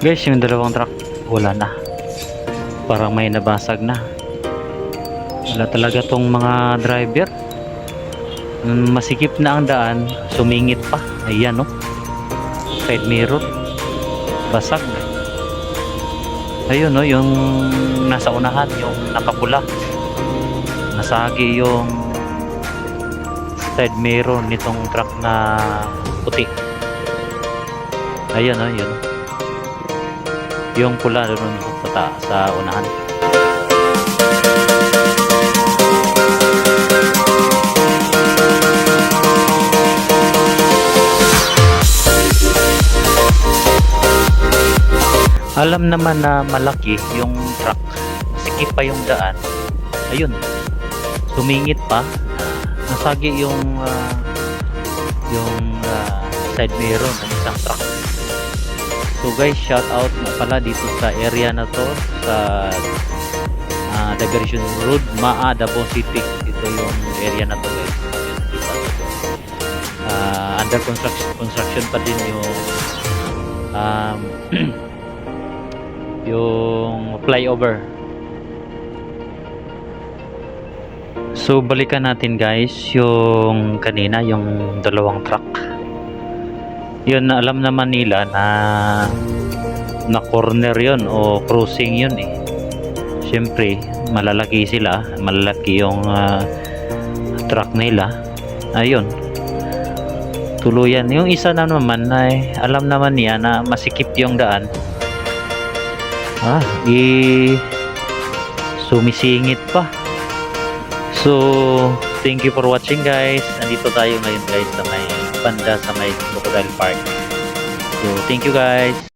Guys, yung dalawang truck wala na, parang may nabasag na. Wala talaga tong mga driver. Masikip na ang daan, sumingit pa. Ayan, no, side mirror basag. Ayun, no, yung nasa unahan, yung nakapula, nasagi yung side mirror nitong truck na puti. Ayun, no, yun yung pula doon sa unahan. Alam naman na malaki yung truck, sikip pa yung daan. Ayun, sumingit pa, nasagi yung side mirror ng isang truck. So guys, shout out na pala dito sa area na to, sa Diversion Road, Maa, Davao City. Ito yung area na to guys. Under construction pa din yung yung flyover. So balikan natin guys yung kanina, yung dalawang truck. Yun, alam naman nila na corner yun o crossing yun eh. Siyempre malalaki sila, malalaki yung truck nila. Ayun, tuluyan. Yung isa na naman ay alam naman niya na masikip yung daan, sumisingit pa. So thank you for watching guys. Nandito tayo ngayon guys sa may banda, sa may Crocodile Park. So thank you guys.